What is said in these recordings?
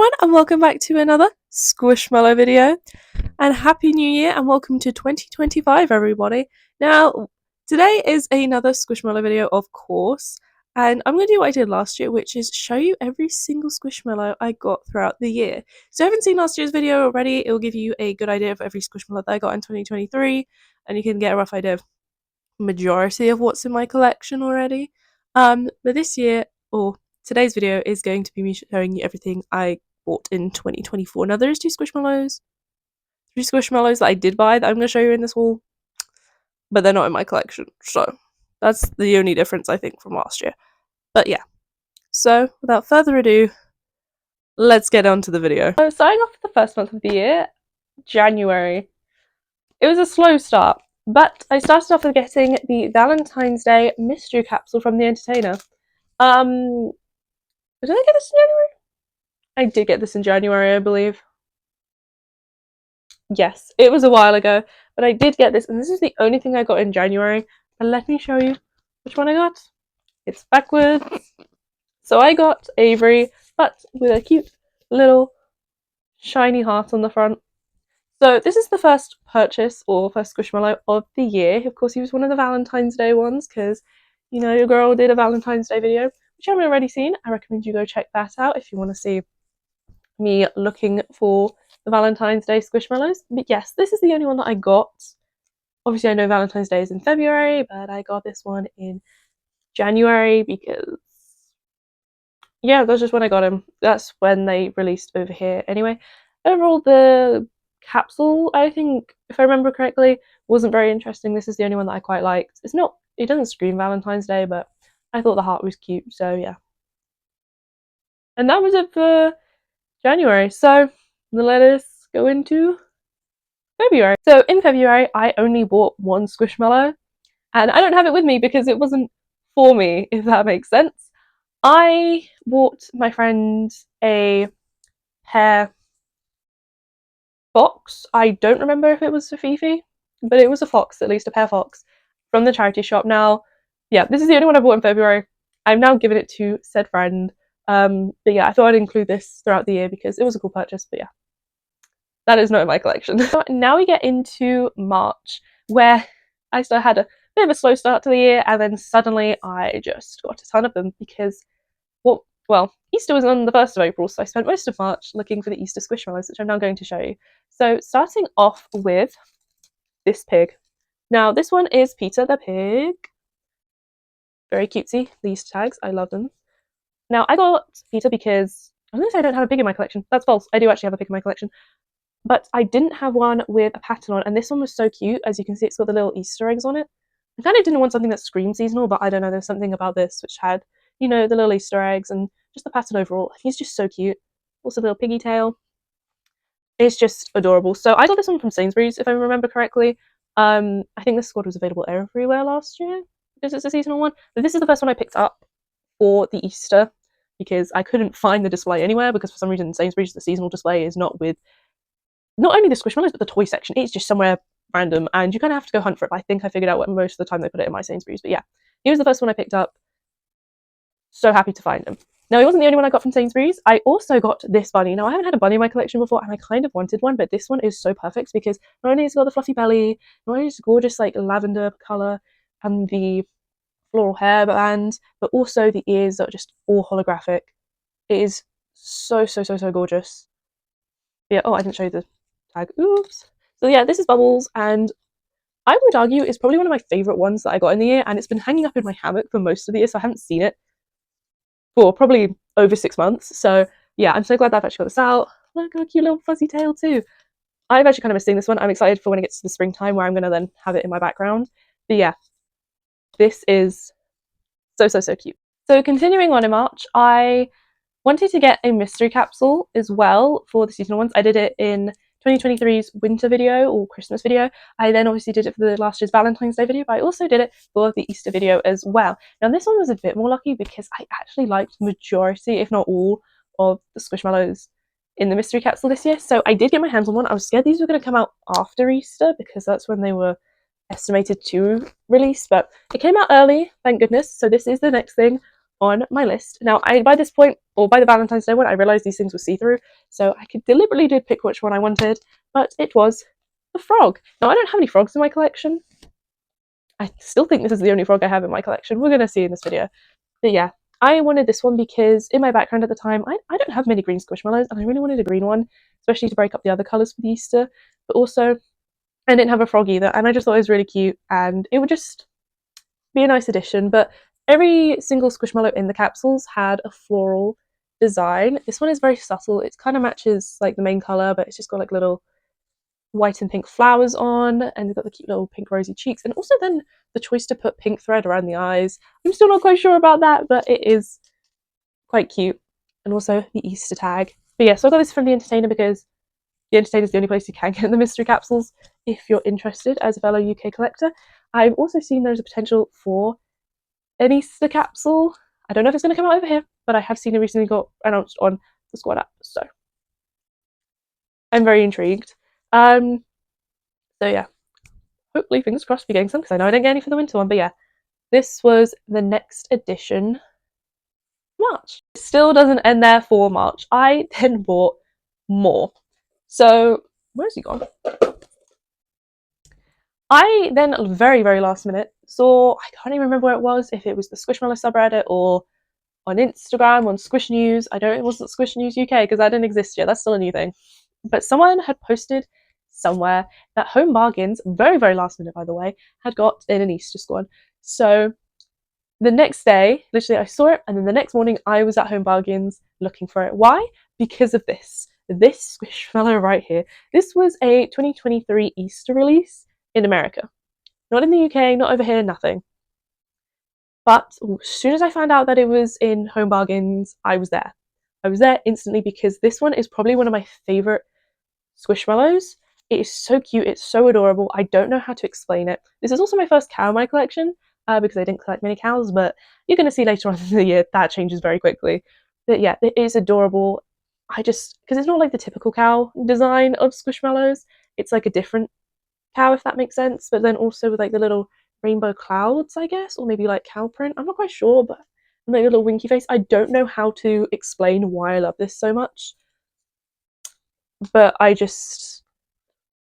everyone, and welcome back to another squishmallow video, and happy new year and welcome to 2025 everybody. Now today is another squishmallow video, of course, and I'm going to do what I did last year, which is show you every single squishmallow I got throughout the year. So if you haven't seen last year's video already, it will give you a good idea of every squishmallow that I got in 2023, and you can get a rough idea of majority of what's in my collection already. But this year, or today's video, is going to be me showing you everything I bought in 2024. Now there's three squishmallows that I did buy that I'm going to show you in this haul, but they're not in my collection, so that's the only difference I think from last year. But yeah, so without further ado, let's get on to the video. So starting off with the first month of the year, January. It was a slow start, but I started off with getting the Valentine's Day mystery capsule from The Entertainer. Did I get this in January? I did get this in January, I believe. Yes, it was a while ago, but I did get this, and this is the only thing I got in January. And let me show you which one I got. It's backwards. So I got Avery, but with a cute little shiny heart on the front. So this is the first purchase, or first squishmallow of the year. Of course, he was one of the Valentine's Day ones, because, you know, your girl did a Valentine's Day video, which you haven't already seen. I recommend you go check that out if you want to see me looking for the Valentine's Day squishmallows. But yes, this is the only one that I got. Obviously, I know Valentine's Day is in February, but I got this one in January because, yeah, that's just when I got him. That's when they released over here. Anyway, overall, the capsule, I think, if I remember correctly, wasn't very interesting. This is the only one that I quite liked. It doesn't scream Valentine's Day, but I thought the heart was cute, so yeah. And that was it for January. So let us go into February. So in February, I only bought one squishmallow, and I don't have it with me because it wasn't for me, if that makes sense. I bought my friend a hair fox. I don't remember if it was for Fifi, but it was a fox, at least a pear fox, from the charity shop. Now, yeah, this is the only one I bought in February. I've now given it to said friend. But yeah, I thought I'd include this throughout the year because it was a cool purchase, but yeah. That is not in my collection. So now we get into March, where I still had a bit of a slow start to the year, and then suddenly I just got a ton of them because, well, Easter was on the 1st of April, so I spent most of March looking for the Easter squishmallows, which I'm now going to show you. So starting off with this pig. Now this one is Peter the pig. Very cutesy, the Easter tags, I love them. Now I got Peter because, I was going to say I don't have a pig in my collection. That's false, I do actually have a pig in my collection. But I didn't have one with a pattern on, and this one was so cute. As you can see, it's got the little Easter eggs on it. I kind of didn't want something that screamed seasonal, but I don't know, there's something about this which had, you know, the little Easter eggs and just the pattern overall. He's just so cute. Also the little piggy tail. It's just adorable. So I got this one from Sainsbury's, if I remember correctly. I think this squad was available everywhere last year because it's a seasonal one. But this is the first one I picked up for the Easter because I couldn't find the display anywhere because for some reason Sainsbury's, the seasonal display, is not with not only the squishmallows but the toy section. It's just somewhere random and you kind of have to go hunt for it. But I think I figured out what most of the time they put it in my Sainsbury's. But yeah, he was the first one I picked up. So happy to find him. Now he wasn't the only one I got from Sainsbury's. I also got this bunny. Now I haven't had a bunny in my collection before and I kind of wanted one, but this one is so perfect because not only has it got the fluffy belly, not only is it gorgeous like lavender colour and the floral hairband, but also the ears are just all holographic. It is so gorgeous. Yeah, oh, I didn't show you the tag. Oops. So yeah, this is Bubbles, and I would argue it's probably one of my favourite ones that I got in the year, and it's been hanging up in my hammock for most of the year, so I haven't seen it for probably over 6 months. So yeah, I'm so glad that I've actually got this out. Look, got a cute little fuzzy tail too. I've actually kind of missing this one. I'm excited for when it gets to the springtime where I'm going to then have it in my background. But yeah, this is so cute. So continuing on in March, I wanted to get a mystery capsule as well for the seasonal ones. I did it in 2023's winter video or Christmas video. I then obviously did it for the last year's Valentine's Day video, but I also did it for the Easter video as well. Now this one was a bit more lucky because I actually liked the majority, if not all, of the squishmallows in the mystery capsule this year. So I did get my hands on one. I was scared these were going to come out after Easter because that's when they were estimated to release, but it came out early, thank goodness. So this is the next thing on my list. Now, by this point, or by the Valentine's Day one, I realised these things were see-through, so I could deliberately did pick which one I wanted, but it was the frog. Now, I don't have any frogs in my collection. I still think this is the only frog I have in my collection. We're going to see in this video. But yeah, I wanted this one because in my background at the time, I don't have many green squishmallows, and I really wanted a green one, especially to break up the other colours for the Easter. But also, I didn't have a frog either, and I just thought it was really cute, and it would just be a nice addition. But every single squishmallow in the capsules had a floral design. This one is very subtle. It kind of matches like the main colour, but it's just got like little white and pink flowers on, and they've got the cute little pink rosy cheeks, and also then the choice to put pink thread around the eyes. I'm still not quite sure about that, but it is quite cute. And also the Easter tag. But yeah, so I got this from the Entertainer because the Entertainer is the only place you can get the mystery capsules if you're interested as a fellow UK collector. I've also seen there's a potential for an Easter capsule. I don't know if it's going to come out over here, but I have seen it recently got announced on the Squad app, so I'm very intrigued. So yeah, hopefully, fingers crossed, we're getting some, because I know I didn't get any for the winter one. But yeah, this was the next edition, March. It still doesn't end there for March. I then bought more. So where's he gone? I then very, very last minute saw, I can't even remember where it was, if it was the Squishmallow subreddit or on Instagram, on Squish News. It wasn't Squish News UK because that didn't exist yet. That's still a new thing. But someone had posted somewhere that Home Bargains, very, very last minute by the way, had got in an Easter squad. So the next day, literally I saw it, and then the next morning I was at Home Bargains looking for it. Why? Because of this Squishmallow right here. This was a 2023 Easter release in America. Not in the UK, not over here, nothing. But as soon as I found out that it was in Home Bargains, I was there. I was there instantly because this one is probably one of my favourite Squishmallows. It is so cute, it's so adorable. I don't know how to explain it. This is also my first cow in my collection because I didn't collect many cows, but you're going to see later on in the year that changes very quickly. But yeah, it is adorable. Because it's not like the typical cow design of Squishmallows, it's like a different cow, if that makes sense, but then also with like the little rainbow clouds, I guess, or maybe like cow print. I'm not quite sure, but like a little winky face. I don't know how to explain why I love this so much, but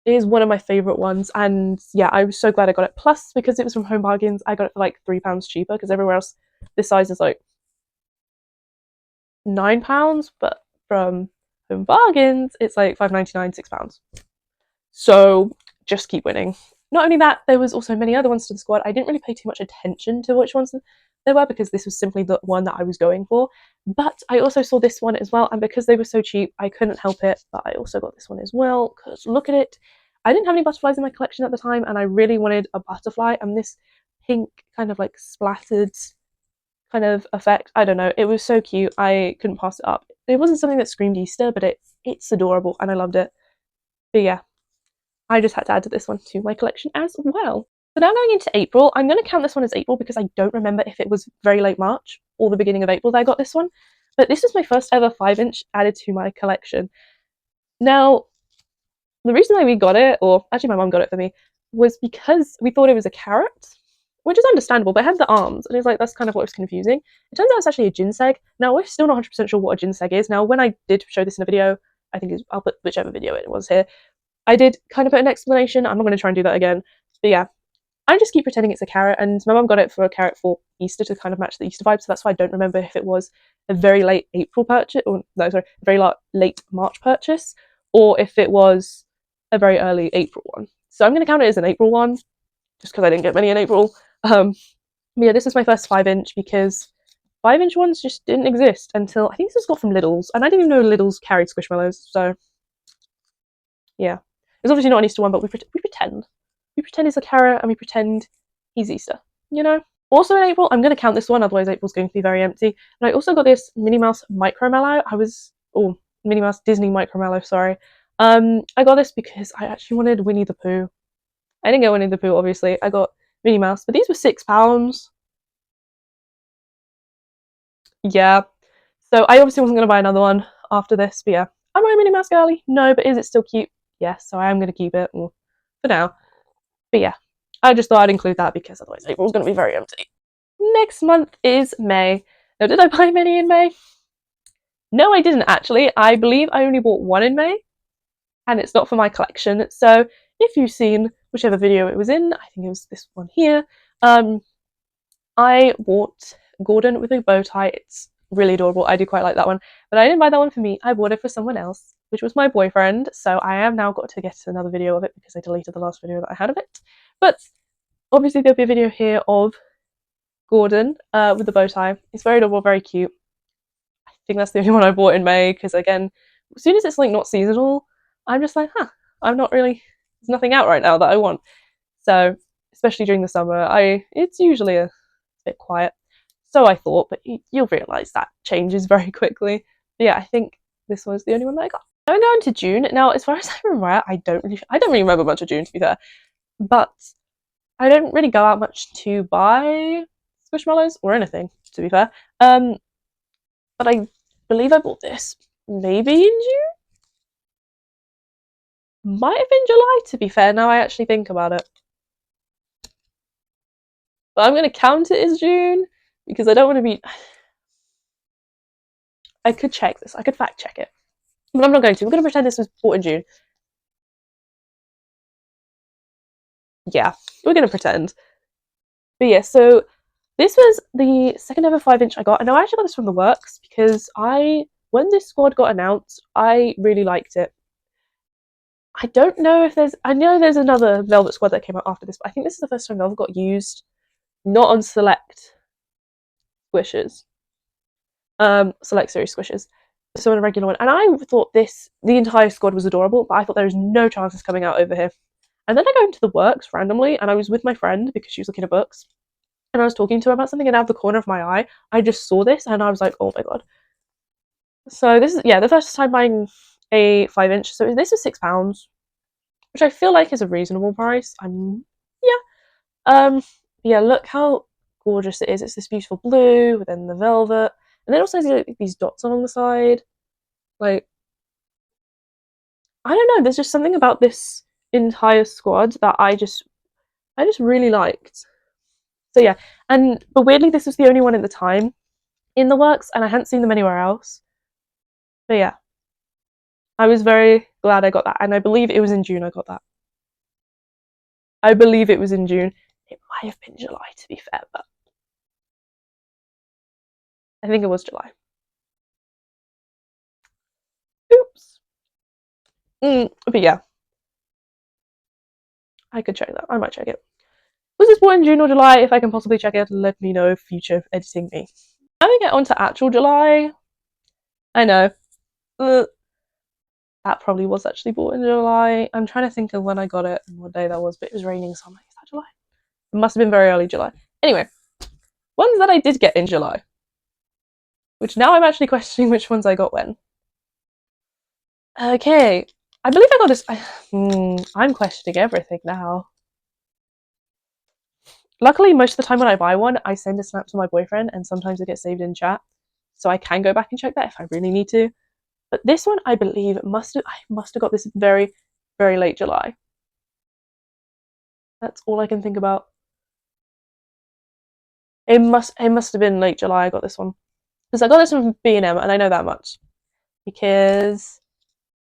it is one of my favourite ones, and yeah, I was so glad I got it. Plus, because it was from Home Bargains, I got it for like £3 cheaper, because everywhere else this size is like £9, but from Home Bargains it's like £5.99, £6. So just keep winning. Not only that, there was also many other ones to the squad. I didn't really pay too much attention to which ones they were because this was simply the one that I was going for. But I also saw this one as well, and because they were so cheap, I couldn't help it. But I also got this one as well, because look at it. I didn't have any butterflies in my collection at the time, and I really wanted a butterfly, and this pink kind of like splattered kind of effect. I don't know. It was so cute. I couldn't pass it up. It wasn't something that screamed Easter, but it's adorable, and I loved it. But yeah, I just had to add this one to my collection as well. So now going into April, I'm going to count this one as April because I don't remember if it was very late March or the beginning of April that I got this one. But this was my first ever 5-inch added to my collection. Now, the reason why we got it, or actually my mum got it for me, was because we thought it was a carrot, which is understandable, but it had the arms, and it's like, that's kind of what was confusing. It turns out it's actually a ginseng. Now, we're still not 100% sure what a ginseng is. Now, when I did show this in a video, I think I'll put whichever video it was here, I did kind of put an explanation. I'm not going to try and do that again. But yeah, I just keep pretending it's a carrot, and my mum got it for a carrot for Easter to kind of match the Easter vibe, so that's why I don't remember if it was a very late April purchase, or no, sorry, a very late March purchase, or if it was a very early April one. So I'm going to count it as an April one, just because I didn't get many in April. But yeah, this is my first 5-inch because 5-inch ones just didn't exist until, I think this was got from Lidl's, and I didn't even know Lidl's carried Squishmallows, so yeah. It's obviously not an Easter one, but we pretend. We pretend it's a carrot, and we pretend he's Easter, you know? Also in April, I'm going to count this one, otherwise April's going to be very empty. And I also got this Minnie Mouse Micro Mallow. Minnie Mouse Disney Micro Mallow, sorry. I got this because I actually wanted Winnie the Pooh. I didn't get Winnie the Pooh, obviously. I got Minnie Mouse, but these were £6. Yeah. So I obviously wasn't going to buy another one after this, but yeah. Am I a Minnie Mouse girly? No, but is it still cute? Yes, so I am going to keep it for now. But yeah, I just thought I'd include that because otherwise April's going to be very empty. Next month is May. Now, did I buy many in May? No, I didn't actually. I believe I only bought one in May, and it's not for my collection. So if you've seen whichever video it was in, I think it was this one here, I bought Gordon with a bow tie. It's really adorable. I do quite like that one. But I didn't buy that one for me. I bought it for someone else, which was my boyfriend. So I have now got to get another video of it because I deleted the last video that I had of it. But obviously there'll be a video here of Gordon with the bow tie. It's very adorable, very cute. I think that's the only one I bought in May because, again, as soon as it's like not seasonal, I'm just like, I'm not really, there's nothing out right now that I want. So especially during the summer, it's usually a bit quiet. So I thought, but you'll realise that changes very quickly. But yeah, I think this was the only one that I got. I'm going to June now. As far as I remember, I don't really remember much of June, to be fair. But I don't really go out much to buy squishmallows or anything, to be fair. But I believe I bought this maybe in June. Might have been July, to be fair. Now I actually think about it. But I'm going to count it as June because I don't want to be. I could check this. I could fact check it. But I'm not going to. We're going to pretend this was bought in June. Yeah, we're going to pretend. But yeah, so this was the second ever 5-inch I got. And I actually got this from the works because when this squad got announced, I really liked it. I don't know if I know there's another Velvet squad that came out after this, but I think this is the first time Velvet got used, not on select squishes. Select series squishes. So on a regular one. And I thought the entire squad was adorable, but I thought there was no chance it's coming out over here. And then I go into the works randomly, and I was with my friend because she was looking at books. And I was talking to her about something, and out of the corner of my eye, I just saw this, and I was like, oh my god. So this is, the first time buying a 5-inch. So this was £6, which I feel like is a reasonable price. Yeah, look how gorgeous it is. It's this beautiful blue, with then the velvet, and then also has like, these dots along the side. Like, I don't know, there's just something about this entire squad that I just really liked. So yeah, but weirdly this was the only one at the time in the works, and I hadn't seen them anywhere else. But yeah, I was very glad I got that, and I believe it was in June I got that. I believe it was in June. It might have been July, to be fair, but I think it was July. Oops. But yeah, I could check that. I might check it. Was this bought in June or July? If I can possibly check it, let me know. Future editing me. Now we get on to actual July. I know. That probably was actually bought in July. I'm trying to think of when I got it and what day that was, but it was raining, so I'm like, is that July? It must have been very early July. Anyway, ones that I did get in July, which now I'm actually questioning which ones I got when. Okay, I believe I got this. I'm questioning everything now. Luckily, most of the time when I buy one, I send a snap to my boyfriend, and sometimes it gets saved in chat, so I can go back and check that if I really need to. But this one, I believe, I must have got this very, very late July. That's all I can think about. It must have been late July I got this one. Because I got this from B&M, and I know that much. Because,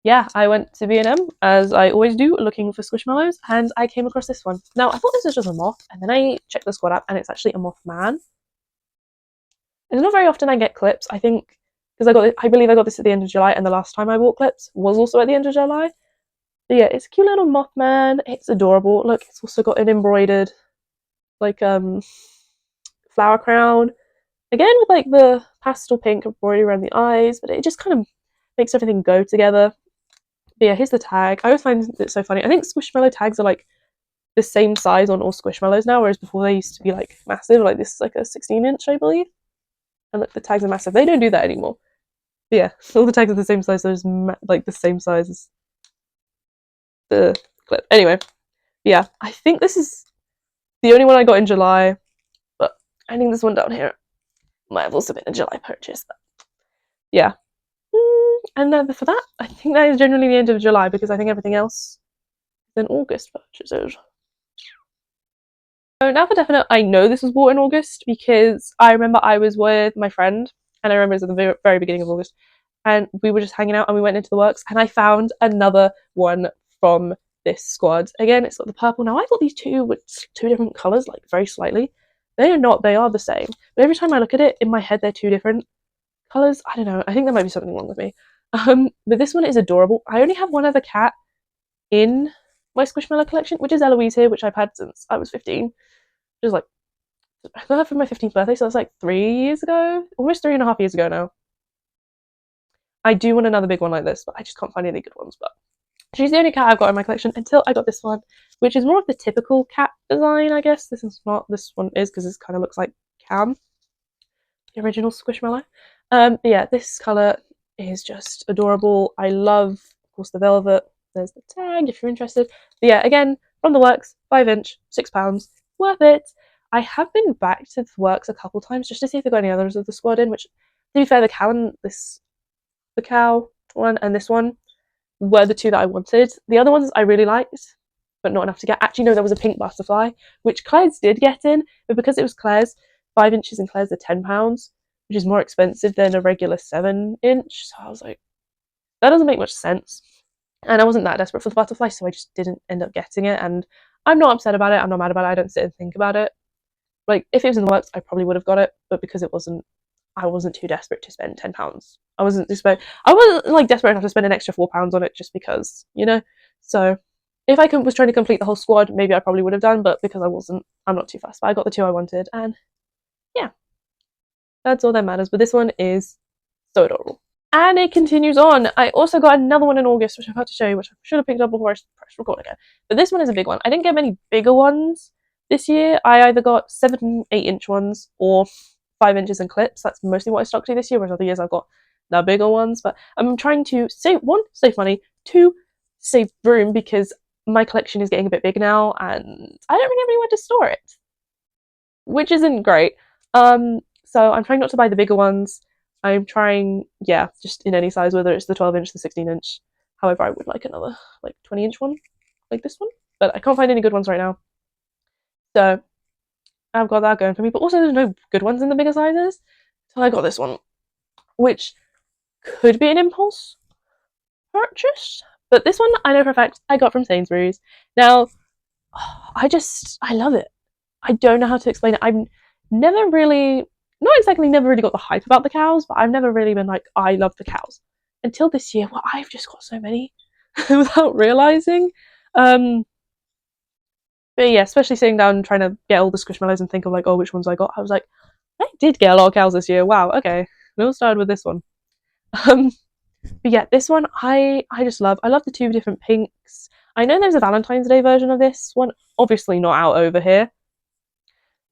yeah, I went to B&M, as I always do, looking for squishmallows, and I came across this one. Now, I thought this was just a moth, and then I checked the squad app, and it's actually a moth man. It's not very often I get clips, I think, because I believe I got this at the end of July, and the last time I bought clips was also at the end of July. But yeah, it's a cute little Mothman. It's adorable. Look, it's also got an embroidered, like, flower crown. Again, with, like, the pastel pink embroidery around the eyes, but it just kind of makes everything go together. But yeah, here's the tag. I always find it so funny. I think Squishmallow tags are, like, the same size on all Squishmallows now, whereas before they used to be, like, massive. Like, this is, like, a 16-inch, I believe. And look, the tags are massive. They don't do that anymore. But yeah, all the tags are the same size. There's, like, the same size as the clip. Anyway, yeah, I think this is the only one I got in July, but I think this one down here might have also been a July purchase, but yeah. And then for that, I think that is generally the end of July, because I think everything else is an August purchases. So now for definite, I know this was bought in August because I remember I was with my friend, and I remember it was at the very beginning of August, and we were just hanging out and we went into the works, and I found another one from this squad. Again, it's got the purple. Now I got these two with two different colours, like very slightly. They are not, they are the same. But every time I look at it, in my head they're two different colours. I don't know. I think there might be something wrong with me. But this one is adorable. I only have one other cat in my Squishmallow collection, which is Eloise here, which I've had since I was 15. Which is like, I got her for my 15th birthday, so that's like 3 years ago, almost 3.5 years ago now. I do want another big one like this, but I just can't find any good ones. But she's the only cat I've got in my collection until I got this one, which is more of the typical cat design, I guess. This is not. This one is because this kind of looks like Cam, the original Squishmallow. Yeah, this colour is just adorable. I love, of course, the velvet. There's the tag if you're interested. But yeah, again, from the works, 5-inch, £6, worth it. I have been back to the works a couple times just to see if they've got any others of the squad in, which, to be fair, the cow one and this one were the two that I wanted. The other ones I really liked, but not enough to get. Actually, no, there was a pink butterfly, which Claire's did get in, but because it was Claire's, 5 inches in Claire's are £10, which is more expensive than a regular 7-inch. So I was like, that doesn't make much sense. And I wasn't that desperate for the butterfly, so I just didn't end up getting it. And I'm not upset about it. I'm not mad about it. I don't sit and think about it. Like, if it was in the works, I probably would have got it, but because it wasn't, I wasn't too desperate to spend £10. I wasn't like desperate enough to spend an extra £4 on it just because, you know. So if I was trying to complete the whole squad, maybe I probably would have done, but because I wasn't, I'm not too fast. But I got the two I wanted, and yeah, that's all that matters. But this one is so adorable. And it continues on. I also got another one in August, which I'm about to show you, which I should have picked up before I pressed record again. But this one is a big one. I didn't get many bigger ones this year. I either got 7, 8-inch ones or 5 inches in clips. That's mostly what I stuck to this year, whereas other years I've got the bigger ones. But I'm trying to save money, 2, save room because my collection is getting a bit big now and I don't really have anywhere to store it, which isn't great. So I'm trying not to buy the bigger ones. I'm trying, yeah, just in any size, whether it's the 12-inch, the 16-inch. However, I would like another, like, 20-inch one, like this one. But I can't find any good ones right now. So I've got that going for me. But also, there's no good ones in the bigger sizes. So I got this one, which could be an impulse purchase. But this one, I know for a fact, I got from Sainsbury's. Now, I love it. I don't know how to explain it. I've never really, not exactly never really got the hype about the cows, but I've never really been like, I love the cows. Until this year, well, I've just got so many without realising. But yeah, especially sitting down and trying to get all the Squishmallows and think of like, oh, which ones I got. I was like, I did get a lot of cows this year. Wow, okay. We all started with this one. But yeah, this one I just love. I love the 2 different pinks. I know there's a Valentine's Day version of this one, obviously not out over here,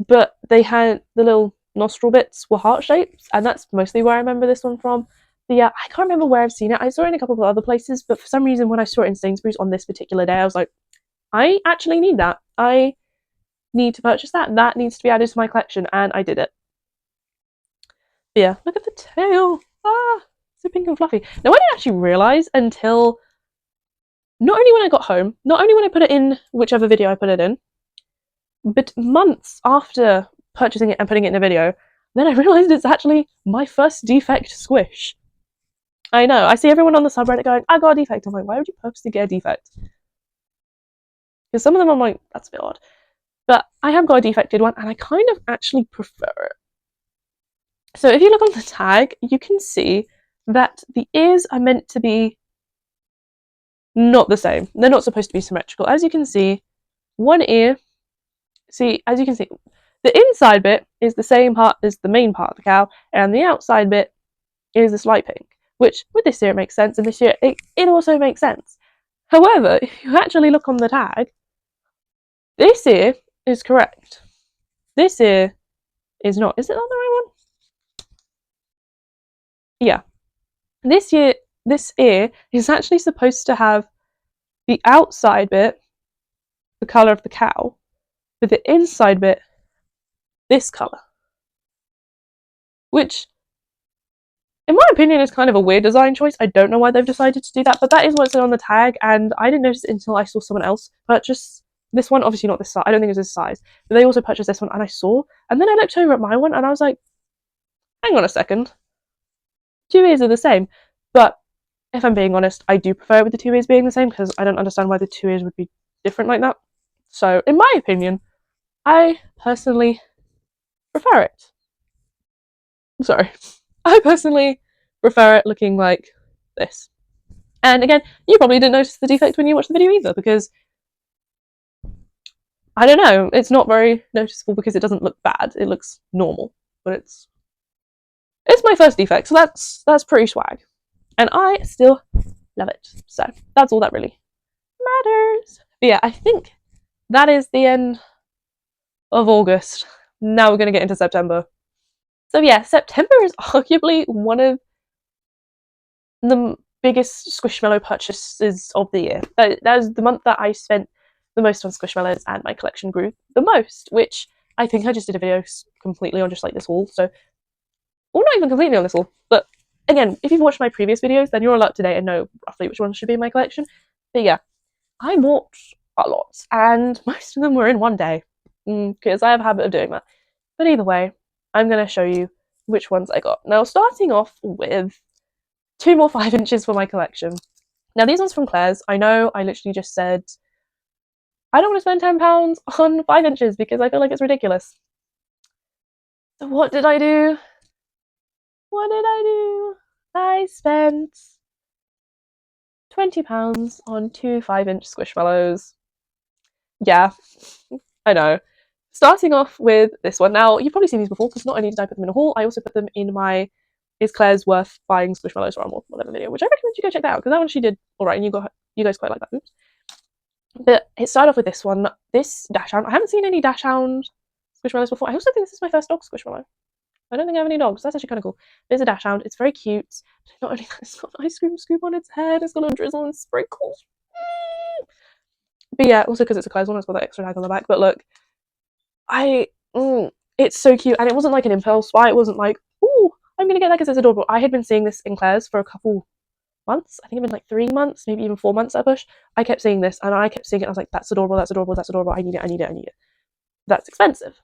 but they had the little nostril bits were heart shapes, and that's mostly where I remember this one from. But yeah, I can't remember where I've seen it. I saw it in a couple of other places, but for some reason when I saw it in Sainsbury's on this particular day, I was like, I actually need that. I need to purchase that. That needs to be added to my collection, and I did it. But yeah, look at the tail. Ah, so pink and fluffy. Now I didn't actually realise until not only when I got home, not only when I put it in whichever video I put it in, but months after purchasing it and putting it in a video, then I realised it's actually my first defect squish. I know, I see everyone on the subreddit going, I got a defect. I'm like, why would you purposely get a defect? Because some of them I'm like, that's a bit odd. But I have got a defected one, and I kind of actually prefer it. So if you look on the tag, you can see that the ears are meant to be not the same. They're not supposed to be symmetrical. As you can see, one ear, as you can see, the inside bit is the same part as the main part of the cow, and the outside bit is this light pink, which with this ear it makes sense, and this ear it also makes sense. However, if you actually look on the tag, this ear is correct. This ear is not. Is it on the right one? Yeah. This ear is actually supposed to have the outside bit the colour of the cow, with the inside bit this colour. Which, in my opinion, is kind of a weird design choice. I don't know why they've decided to do that, but that is what's on the tag, and I didn't notice it until I saw someone else purchase This one, obviously not this size. I don't think it was this size. But they also purchased this one, and I saw. And then I looked over at my one, and I was like, hang on a second. 2 ears are the same. But if I'm being honest, I do prefer it with the 2 ears being the same because I don't understand why the 2 ears would be different like that. So, in my opinion, I personally prefer it. Sorry. I personally prefer it looking like this. And again, you probably didn't notice the defect when you watched the video either, because I don't know, it's not very noticeable because it doesn't look bad. It looks normal, but it's my first defect, so that's pretty swag, and I still love it. So that's all that really matters. But yeah, I think that is the end of August. Now we're gonna get into September. So yeah, September is arguably one of the biggest Squishmallow purchases of the year. That is the month that I spent the most on Squishmallows, and my collection grew the most, which I think I just did a video completely on just like this haul. So, well, not even completely on this haul, but again, if you've watched my previous videos, then you're all up to date and know roughly which ones should be in my collection. But yeah, I bought a lot, and most of them were in one day, because I have a habit of doing that. But either way, I'm going to show you which ones I got. Now, starting off with 2 more 5 inches for my collection. Now, these ones from Claire's. I know I literally just said I don't want to spend £10 on 5 inches because I feel like it's ridiculous. So what did I do? I spent £20 on 2 5-inch Squishmallows. Yeah, I know. Starting off with this one. Now, you've probably seen these before because not only did I put them in a haul, I also put them in my Is Claire's Worth Buying Squishmallows for or whatever video, which I recommend you go check that out because that one she did alright and you guys quite like that. Oops. But it started off with this one, this Dachshund. I haven't seen any Dachshund Squishmallows before. I also think this is my first dog Squishmallow. I don't think I have any dogs. That's actually kind of cool. There's a Dachshund. It's very cute. Not only that, it's got an ice cream scoop on its head. It's got a little drizzle and sprinkles. But yeah, also because it's a Claire's one, it's got that extra tag on the back. But look, it's so cute. And it wasn't like an impulse buy. It wasn't like, ooh, I'm going to get that because it's adorable. I had been seeing this in Claire's for a couple months. I think it's been like 3 months, maybe even 4 months at push. I kept seeing this and I kept seeing it. I was like, that's adorable, that's adorable, that's adorable. I need it. That's expensive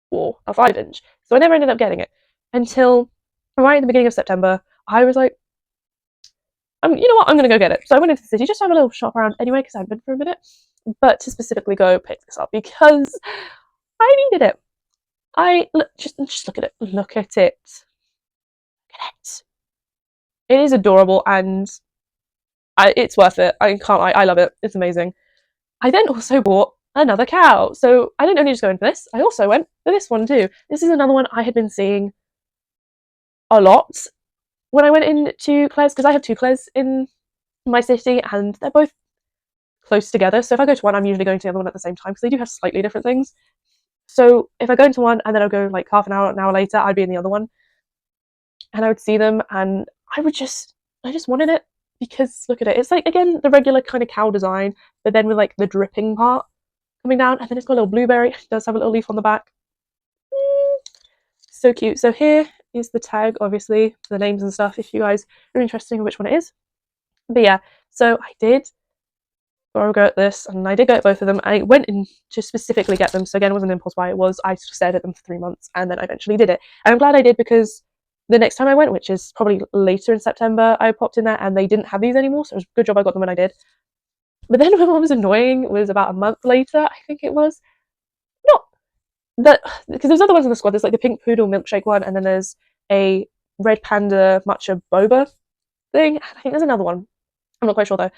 for a 5-inch. So I never ended up getting it until right at the beginning of September. I was like, you know what, I'm going to go get it. So I went into the city just to have a little shop around anyway because I'd been for a minute, but to specifically go pick this up because I needed it. Just look at it. Look at it. It is adorable and it's worth it. I can't lie. I love it. It's amazing. I then also bought another cow. So I didn't only just go in for this. I also went for this one too. This is another one I had been seeing a lot when I went into Claire's because I have 2 Claire's in my city and they're both close together. So if I go to one, I'm usually going to the other one at the same time because they do have slightly different things. So if I go into one and then I'll go like half an hour later, I'd be in the other one. And I would see them and I just wanted it because look at it. It's like, again, the regular kind of cow design, but then with like the dripping part coming down. And then it's got a little blueberry. It does have a little leaf on the back. So cute. So here is the tag, obviously, the names and stuff if you guys are interested in which one it is. But yeah, so I did go at this and I did go at both of them. I went in to specifically get them. So again, it wasn't an impulse buy. It was I stared at them for 3 months and then I eventually did it. And I'm glad I did because the next time I went, which is probably later in September, I popped in there and they didn't have these anymore. So it was a good job I got them when I did. But then what was annoying was about a month later, I think it was, not that, because there's other ones in the squad. There's like the pink poodle milkshake one, and then there's a red panda matcha boba thing. And I think there's another one. I'm not quite sure though.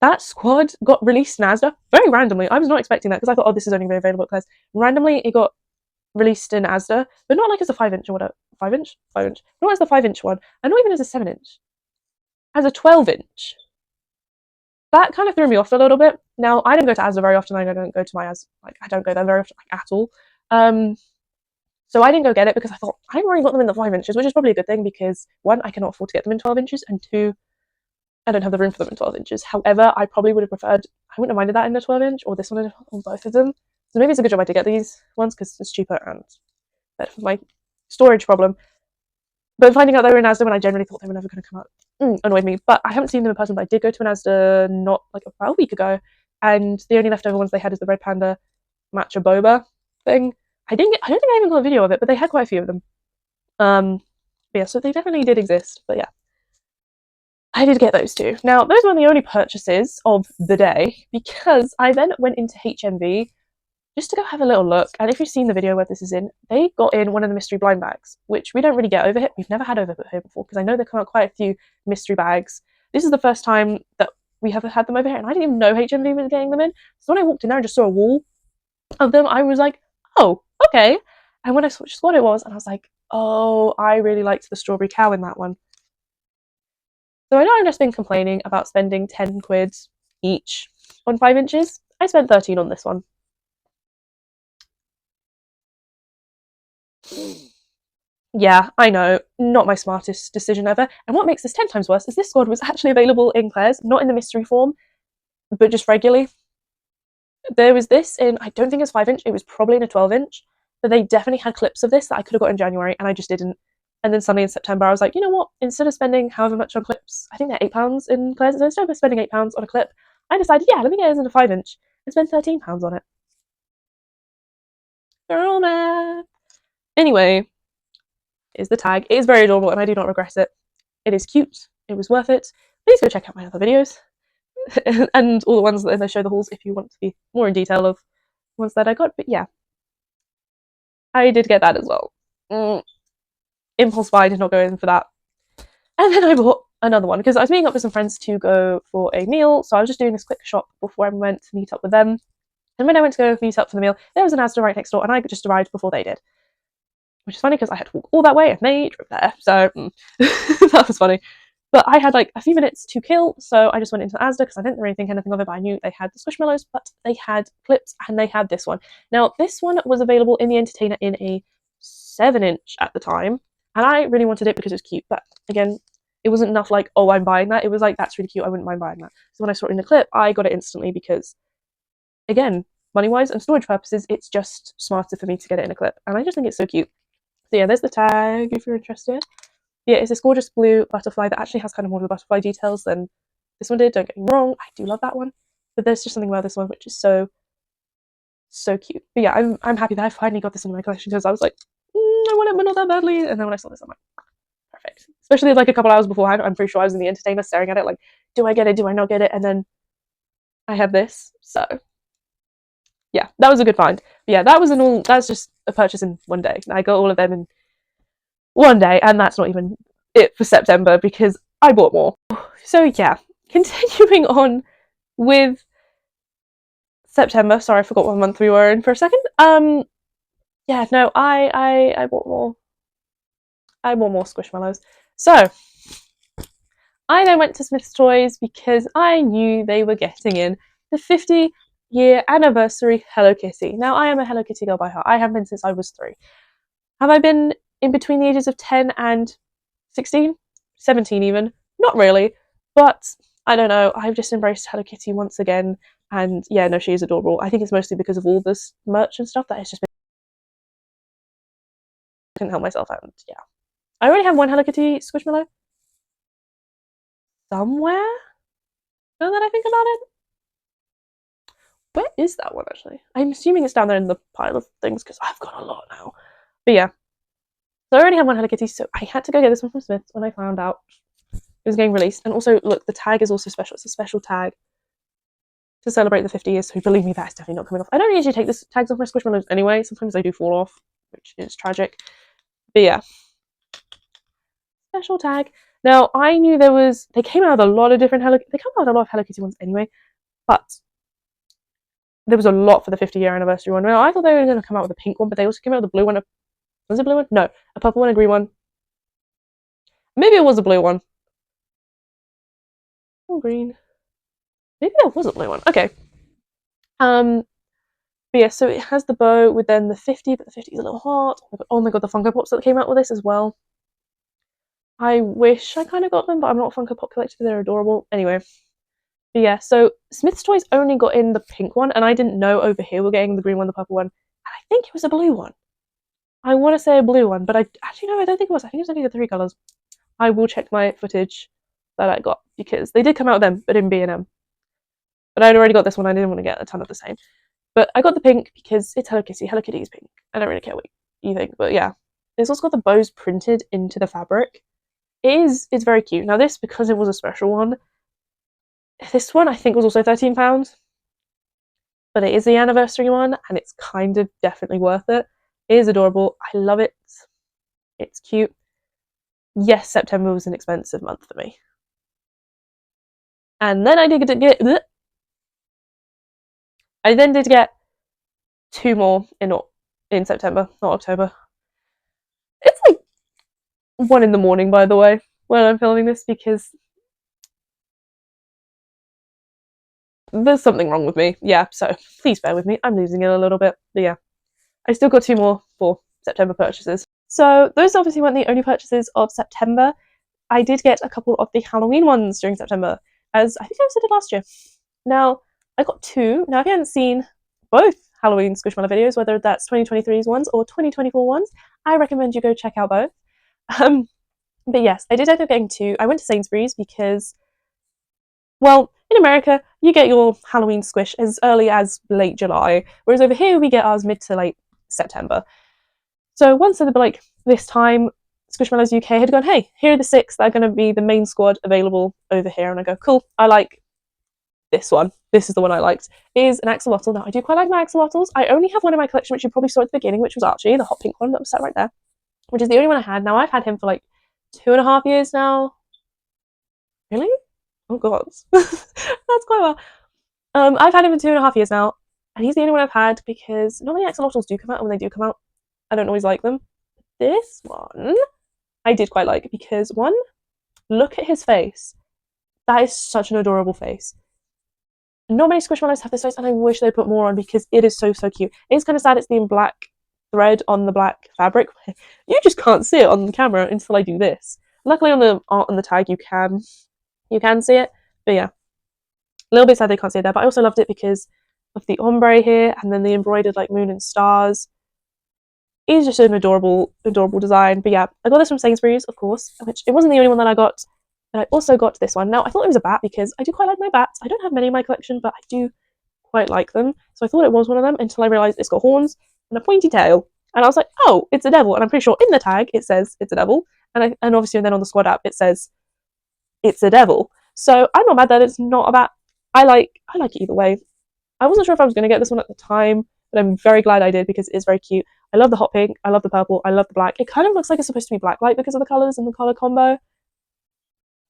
That squad got released in Asda very randomly. I was not expecting that because I thought, oh, this is only very available at Claire's. Randomly, it got released in Asda, but not like as a 5-inch or whatever. 5-inch? 5-inch. Not as the 5-inch one, and not even as a 7-inch. As a 12-inch. That kind of threw me off a little bit. Now, I don't go to Asda very often. I don't go to my Asda, like, I don't go there very often, like, at all. So I didn't go get it because I thought, I've already got them in the 5 inches, which is probably a good thing because, 1, I cannot afford to get them in 12 inches, and 2, I don't have the room for them in 12 inches. However, I probably would have preferred, I wouldn't have minded that in a 12-inch, or this one, or both of them. So maybe it's a good job I did get these ones because it's cheaper and better for my storage problem. But finding out they were in Asda when I generally thought they were never going to come out annoyed me. But I haven't seen them in person, but I did go to an Asda not like about a week ago. and the only leftover ones they had is the red panda matcha boba thing. I don't think I even got a video of it, but they had quite a few of them. Yeah, so they definitely did exist. But yeah, I did get those two. Now, those weren't the only purchases of the day, because I then went into HMV just to go have a little look. And if you've seen the video where this is in, they got in one of the mystery blind bags, which we don't really get over here. We've never had over here before, because I know there come out quite a few mystery bags. This is the first time that we have had them over here, and I didn't even know HMV was getting them in. So when I walked in there and just saw a wall of them, I was like, oh, okay. And when I saw just what it was, and I was like, oh, I really liked the strawberry cow in that one. So I know I've just been complaining about spending 10 quid each on 5 inches. I spent 13 on this one. Yeah, I know, not my smartest decision ever. And what makes this 10 times worse is this squad was actually available in Claire's, not in the mystery form, but just regularly. There was this in, I don't think it's 5 inch, it was probably in a 12 inch, but they definitely had clips of this that I could have got in January, and I just didn't. And then suddenly in September, I was like, you know what? Instead of spending however much on clips, I think they're £8 in Claire's, so instead of spending £8 on a clip, I decided, yeah, let me get this in a 5 inch and spend £13 on it. Girl math. Anyway, is the tag. It is very adorable, and I do not regret it. It is cute. It was worth it. Please go check out my other videos and all the ones that I show the hauls if you want to be more in detail of ones that I got. But yeah, I did get that as well. Impulse buy, did not go in for that. And then I bought another one because I was meeting up with some friends to go for a meal. So I was just doing this quick shop before I went to meet up with them. And when I went to go meet up for the meal, there was an Asda right next door, and I just arrived before they did. Which is funny because I had to walk all that way and they drove there. So that was funny. But I had like a few minutes to kill, so I just went into Asda because I didn't really think anything of it, but I knew they had the squishmallows, but they had clips and they had this one. Now, this one was available in the Entertainer in a 7-inch at the time, and I really wanted it because it's cute, but again, it wasn't enough like, oh, I'm buying that. It was like, that's really cute, I wouldn't mind buying that. So when I saw it in the clip, I got it instantly because, again, money-wise and storage purposes, it's just smarter for me to get it in a clip, and I just think it's so cute. So yeah, there's the tag if you're interested. Yeah, it's this gorgeous blue butterfly that actually has kind of more of the butterfly details than this one did. Don't get me wrong, I do love that one, but there's just something about this one which is so cute. But yeah, I'm happy that I finally got this in my collection because I was like, I want it, but not that badly. And then when I saw this, I'm like, perfect. Especially like a couple hours beforehand, I'm pretty sure I was in the Entertainer staring at it, like, do I get it? Do I not get it? And then I have this, so yeah, that was a good find. But yeah, that's just a purchase in one day. I got all of them in one day, and that's not even it for September because I bought more. So yeah, continuing on with September. Sorry, I forgot what month we were in for a second. Yeah, no, I bought more. I bought more squishmallows. So I then went to Smith's Toys because I knew they were getting in the 50-year anniversary Hello Kitty. Now, I am a Hello Kitty girl by heart. I have been since I was 3. Have I been in between the ages of 10 and 16? 17 even? Not really. But I don't know. I've just embraced Hello Kitty once again. And yeah, no, she is adorable. I think it's mostly because of all this merch and stuff that it's just been... I couldn't help myself out. Yeah. I already have one Hello Kitty Squishmallow. Somewhere? Now that I think about it. Where is that one, actually? I'm assuming it's down there in the pile of things because I've got a lot now. But yeah. So I already have one Hello Kitty, so I had to go get this one from Smith's when I found out it was getting released. And also, look, the tag is also special. It's a special tag to celebrate the 50 years, so believe me, that's definitely not coming off. I don't usually take the tags off my Squishmallows anyway. Sometimes they do fall off, which is tragic. But yeah. Special tag. Now, I knew they came out with a lot of different they come out with a lot of Hello Kitty ones anyway, but there was a lot for the 50-year anniversary one. Now, I thought they were going to come out with a pink one, but they also came out with a blue one. Was it a blue one? No. A purple one, a green one. Maybe it was a blue one. Oh, green. Maybe there was a blue one. Okay. But yeah, so it has the bow with then the 50, but the 50 is a little hot. Oh my god, the Funko Pops that came out with this as well. I wish I kind of got them, but I'm not a Funko Pop collector. They're adorable. Anyway. But yeah, so Smith's Toys only got in the pink one, and I didn't know over here we're getting the green one, the purple one. And I think it was a blue one. I want to say a blue one, but I don't think it was. I think it was only the 3 colours. I will check my footage that I got because they did come out with them, but in B&M. but I'd already got this one. I didn't want to get a ton of the same. But I got the pink because it's Hello Kitty. Hello Kitty is pink. I don't really care what you think, but yeah. It's also got the bows printed into the fabric. It's very cute. Now this, because it was a special one, this one I think was also £13, but it is the anniversary one, and it's kind of definitely worth it. It is adorable. I love it. It's cute. Yes, September was an expensive month for me. And then I did get two more in September, not October. It's like 1 in the morning, by the way, when I'm filming this, because there's something wrong with me. Yeah, so please bear with me. I'm losing it a little bit. But yeah, I still got two more for September purchases. So those obviously weren't the only purchases of September. I did get a couple of the Halloween ones during September, as I think I said it last year. Now, I got two. Now, if you haven't seen both Halloween Squishmallow videos, whether that's 2023's ones or 2024 ones, I recommend you go check out both. But yes, I did end up getting two. I went to Sainsbury's because, well, in America, you get your Halloween squish as early as late July, whereas over here we get ours mid to late September. So once at like this time, Squishmallows UK had gone, hey, here are the 6 that are going to be the main squad available over here. And I go, cool, I like this one. This is the one I liked. It is an axolotl. Now, I do quite like my axolotls. I only have one in my collection, which you probably saw at the beginning, which was Archie, the hot pink one that was sat right there, which is the only one I had. Now, I've had him for like 2.5 years now. Really? Oh, God. That's quite well. I've had him for 2.5 years now, and he's the only one I've had because not many axolotls do come out, and when they do come out, I don't always like them. This one I did quite like because, one, look at his face. That is such an adorable face. Not many Squishmallows have this face, and I wish they'd put more on because it is so, so cute. It is kind of sad it's the black thread on the black fabric. You just can't see it on the camera until I do this. Luckily on the tag you can see it, but yeah. A little bit sad they can't see it there, but I also loved it because of the ombre here and then the embroidered like moon and stars. It's just an adorable, adorable design. But yeah, I got this from Sainsbury's, of course, which it wasn't the only one that I got. But I also got this one. Now, I thought it was a bat because I do quite like my bats. I don't have many in my collection, but I do quite like them. So I thought it was one of them until I realised it's got horns and a pointy tail. And I was like, oh, it's a devil. And I'm pretty sure in the tag it says it's a devil. And obviously then on the squad app it says it's a devil. So I'm not mad that it's not a bat. I like it either way. I wasn't sure if I was going to get this one at the time, but I'm very glad I did because it is very cute. I love the hot pink, I love the purple, I love the black. It kind of looks like it's supposed to be blacklight because of the colours and the colour combo.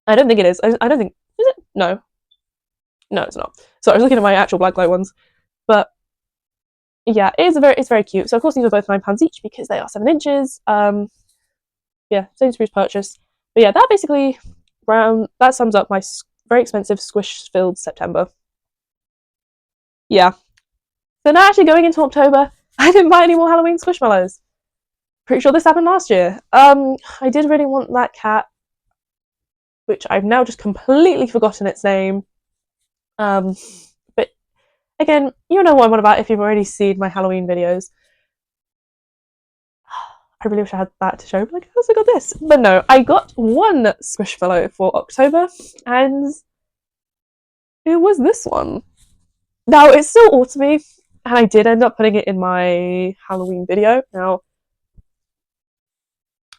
I don't think it is. I don't think... Is it? No. No, it's not. So I was looking at my actual blacklight ones. But yeah, it's very cute. So of course these are both £9 each because they are 7 inches. Yeah, Sainsbury's purchase. But yeah, that basically that sums up my very expensive squish-filled September. Yeah. So now actually going into October, I didn't buy any more Halloween Squishmallows. Pretty sure this happened last year. I did really want that cat, which I've now just completely forgotten its name. But again, you know what I'm on about if you've already seen my Halloween videos. I really wish I had that to show, but like, I also got this. But no, I got one Squishmallow for October, and it was this one. Now, it's still autumny, and I did end up putting it in my Halloween video. Now,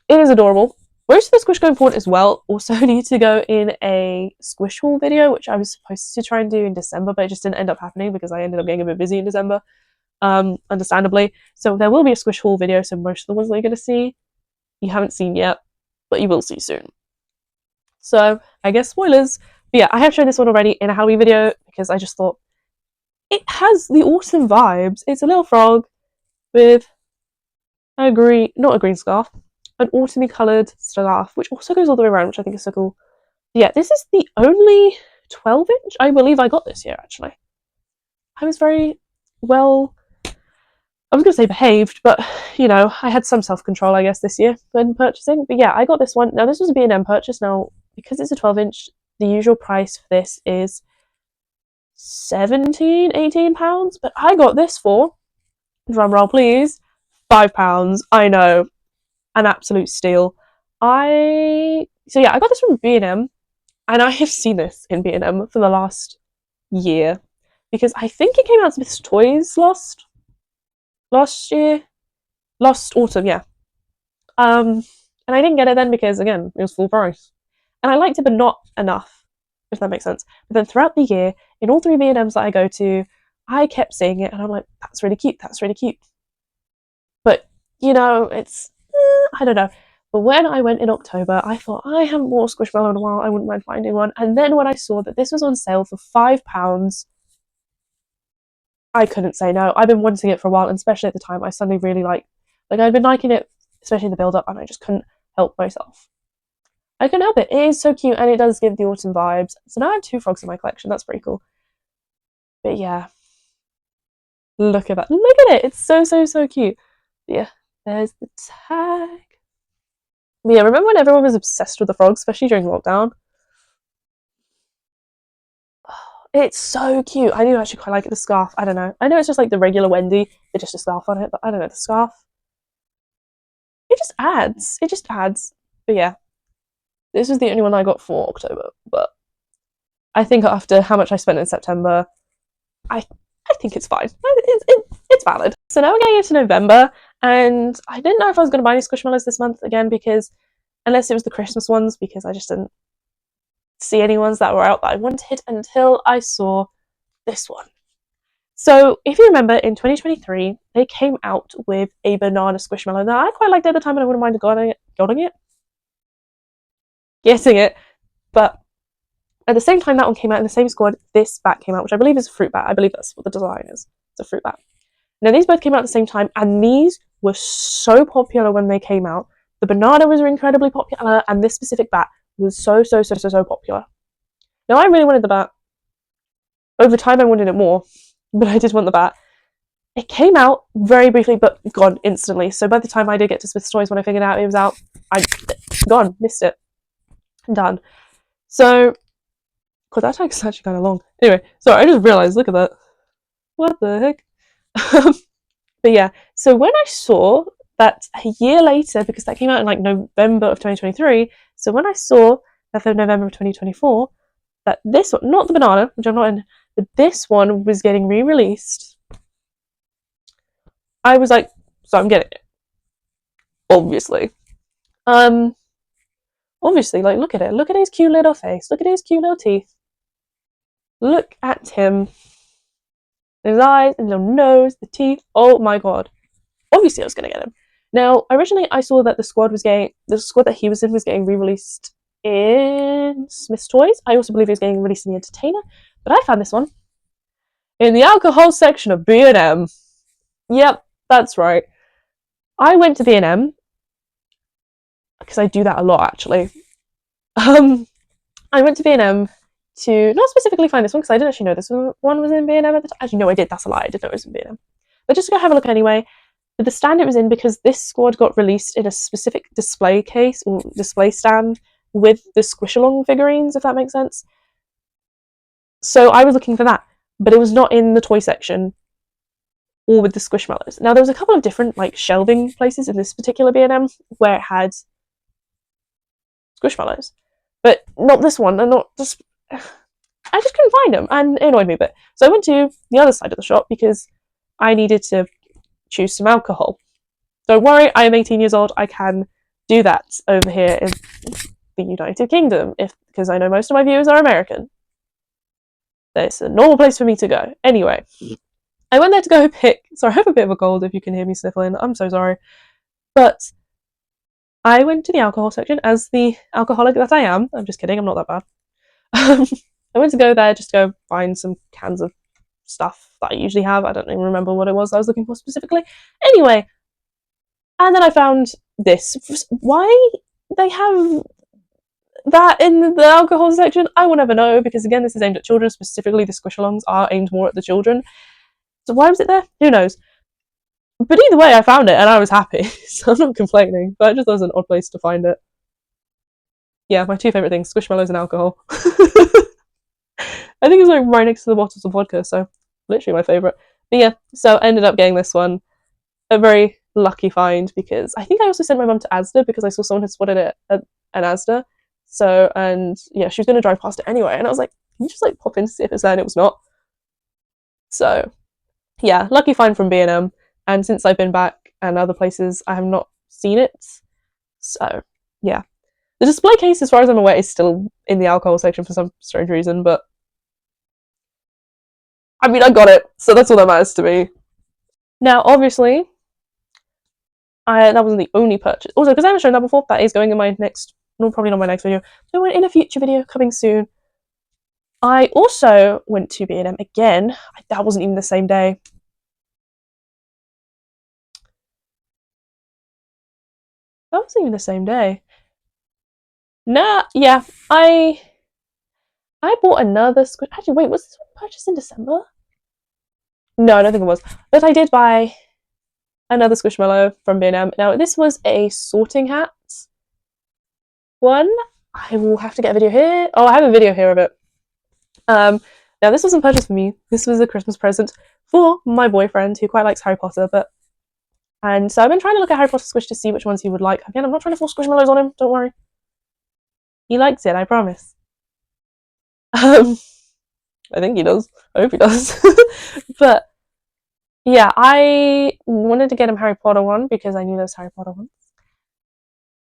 it is adorable. Most of the squish going forward as well also need to go in a squish haul video, which I was supposed to try and do in December, but it just didn't end up happening because I ended up getting a bit busy in December, understandably. So there will be a squish haul video, so most of the ones that you're going to see, you haven't seen yet, but you will see soon. So, I guess spoilers. But yeah, I have shown this one already in a Halloween video because I just thought it has the autumn vibes. It's a little frog with not a green scarf, an autumny coloured scarf, which also goes all the way around, which I think is so cool. Yeah, this is the only 12-inch I believe I got this year, actually. I was very well, I was going to say behaved, but, you know, I had some self-control, I guess, this year when purchasing. But yeah, I got this one. Now, this was a B&M purchase. Now, because it's a 12-inch, the usual price for this is £18, but I got this for, drumroll please, £5. I know, an absolute steal. I got this from B&M, and I have seen this in B&M for the last year. because I think it came out Smith's Toys last autumn, yeah. And I didn't get it then because again it was full price, and I liked it but not enough, if that makes sense. But then throughout the year, in all three B&Ms that I go to, I kept seeing it, and I'm like, that's really cute, that's really cute. But it's I don't know. But when I went in October, I thought I haven't bought a Squishmallow in a while. I wouldn't mind finding one. And then when I saw that this was on sale for £5, I couldn't say no. I've been wanting it for a while, and especially at the time, I suddenly really I'd been liking it, especially in the build up, and I just couldn't help myself. I couldn't help it. It is so cute, and it does give the autumn vibes. So now I have 2 frogs in my collection. That's pretty cool. But yeah, look at that. Look at it. It's so, so, so cute. But yeah, there's the tag. But yeah, remember when everyone was obsessed with the frogs, especially during lockdown? It's so cute. I do actually quite like it. The scarf, I don't know. I know it's just like the regular Wendy, with just a scarf on it, but I don't know, the scarf. It just adds. It just adds. But yeah, this was the only one I got for October. But I think after how much I spent in September, I think it's fine. It's valid. So now we're getting into November, and I didn't know if I was going to buy any Squishmallows this month again, because unless it was the Christmas ones, because I just didn't see any ones that were out that I wanted until I saw this one. So if you remember, in 2023, they came out with a banana Squishmallow. Now, I quite liked it at the time, and I wouldn't mind getting it. But at the same time that one came out, in the same squad, this bat came out, which I believe is a fruit bat. I believe that's what the design is. It's a fruit bat. Now, these both came out at the same time, and these were so popular when they came out. The banana was incredibly popular, and this specific bat was so, so, so, so, so popular. Now, I really wanted the bat. Over time, I wanted it more, but I did want the bat. It came out very briefly, but gone instantly. So by the time I did get to Smith's Toys, when I figured out it was out, gone, missed it. Done. So, God, that tag's actually kind of long. Anyway, sorry, I just realised, look at that. What the heck? But yeah, so when I saw that a year later, because that came out in like November of 2023, so when I saw that in November of 2024, that this one, not the banana, which I'm not in, but this one was getting re-released, I was like, so I'm getting it. Obviously. Obviously, like, look at it. Look at his cute little face. Look at his cute little teeth. Look at him. His eyes, his little nose, the teeth. Oh my god. Obviously, I was going to get him. Now, originally, I saw that the squad that he was in was getting re-released in Smith's Toys. I also believe he was getting released in the Entertainer, but I found this one in the alcohol section of B&M. Yep, that's right. I went to B&M, because I do that a lot, actually. I went to B&M to not specifically find this one, because I didn't actually know this one was in B&M at the time. Actually, no, I did. That's a lie. I didn't know it was in B&M. But just to go have a look anyway. But the stand it was in, because this squad got released in a specific display case or display stand with the Squish-Along figurines, if that makes sense. So I was looking for that, but it was not in the toy section or with the Squishmallows. Now, there was a couple of different like shelving places in this particular B&M where it had Squishmallows, but not this one, and not just. I just couldn't find them, and it annoyed me a bit. So I went to the other side of the shop because I needed to choose some alcohol. Don't worry, I am 18 years old. I can do that over here in the United Kingdom, because I know most of my viewers are American. It's a normal place for me to go. Anyway, I went there to go pick. Sorry, I have a bit of a cold if you can hear me sniffling. I'm so sorry. But I went to the alcohol section as the alcoholic that I am. I'm just kidding, I'm not that bad. I went to go there just to go find some cans of stuff that I usually have. I don't even remember what it was I was looking for specifically. Anyway, and then I found this. Why they have that in the alcohol section, I will never know, because again, this is aimed at children. Specifically, the Squish-Alongs are aimed more at the children. So why was it there? Who knows? But either way, I found it and I was happy, so I'm not complaining. But it just was an odd place to find it. Yeah, my 2 favourite things, Squishmallows and alcohol. I think it's like right next to the bottles of vodka, so literally my favourite. But yeah, so I ended up getting this one. A very lucky find, because I think I also sent my mum to Asda because I saw someone had spotted it at an Asda. So, and yeah, she was going to drive past it anyway, and I was like, can you just like pop in to see if it's there? And it was not. So yeah, lucky find from B&M. And since I've been back and other places, I have not seen it. So yeah, the display case, as far as I'm aware, is still in the alcohol section for some strange reason. But I mean, I got it, so that's all that matters to me. Now, obviously, that wasn't the only purchase. Also, because I haven't shown that before, that is going in my next, no, probably not my next video, but in a future video coming soon. I also went to B&M again. That wasn't even the same day. That wasn't even the same day. Nah, yeah, I bought another squish. Actually, wait, was this one purchased in December? No, I don't think it was. But I did buy another squishmallow from B&M. Now, this was a sorting hat one. I will have to get a video here. Oh, I have a video here of it. Now, this wasn't purchased for me. This was a Christmas present for my boyfriend, who quite likes Harry Potter. And so I've been trying to look at Harry Potter squish to see which ones he would like. Again, I'm not trying to force squishmallows on him. Don't worry. He likes it, I promise. I think he does. I hope he does. But yeah, I wanted to get him Harry Potter one because I knew those Harry Potter ones.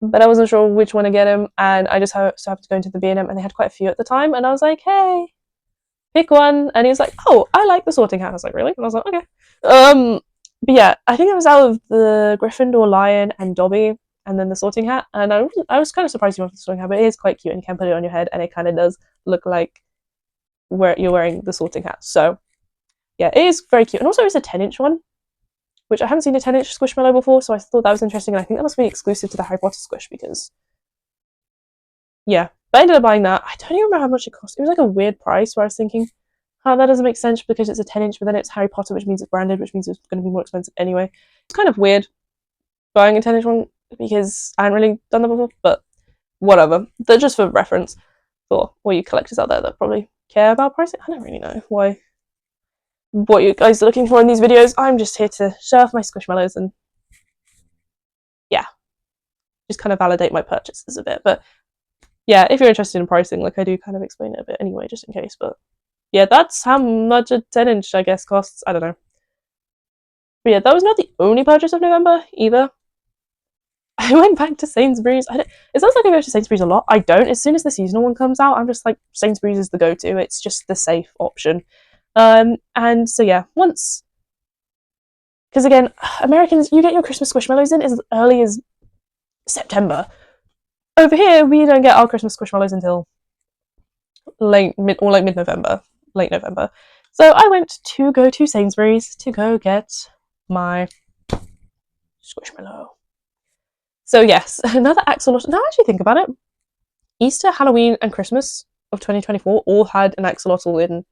But I wasn't sure which one to get him, and I just so happened to go into the B&M, and they had quite a few at the time, and I was like, hey, pick one. And he was like, oh, I like the sorting hat. I was like, really? And I was like, okay. But yeah, I think I was out of the Gryffindor lion and Dobby, and then the sorting hat, and I was kind of surprised you went for the sorting hat, but it is quite cute, and you can put it on your head, and it kind of does look like where you're wearing the sorting hat. So yeah, it is very cute, and also it's a 10-inch one, which I haven't seen a 10-inch squishmallow before, so I thought that was interesting, and I think that must be exclusive to the Harry Potter squish because yeah. But I ended up buying that. I don't even remember how much it cost. It was like a weird price where I was thinking, oh, that doesn't make sense because it's a 10-inch, but then it's Harry Potter, which means it's branded, which means it's going to be more expensive anyway. It's kind of weird buying a 10-inch one because I hadn't really done that before, but whatever. They're just for reference for all you collectors out there that probably care about pricing. I don't really know what you guys are looking for in these videos. I'm just here to show off my squishmallows and yeah, just kind of validate my purchases a bit. But yeah, if you're interested in pricing, like I do kind of explain it a bit anyway, just in case. But yeah, that's how much a 10-inch, I guess, costs. I don't know. But yeah, that was not the only purchase of November either. I went back to Sainsbury's. It sounds like I go to Sainsbury's a lot. I don't. As soon as the seasonal one comes out, I'm just like, Sainsbury's is the go-to. It's just the safe option. And so yeah, because again, Americans, you get your Christmas squishmallows in as early as September. Over here, we don't get our Christmas squishmallows until mid-November, late November. So I went to go to Sainsbury's to go get my squishmallow. So yes, another axolotl. Now I actually think about it, Easter, Halloween, and Christmas of 2024 all had an axolotl in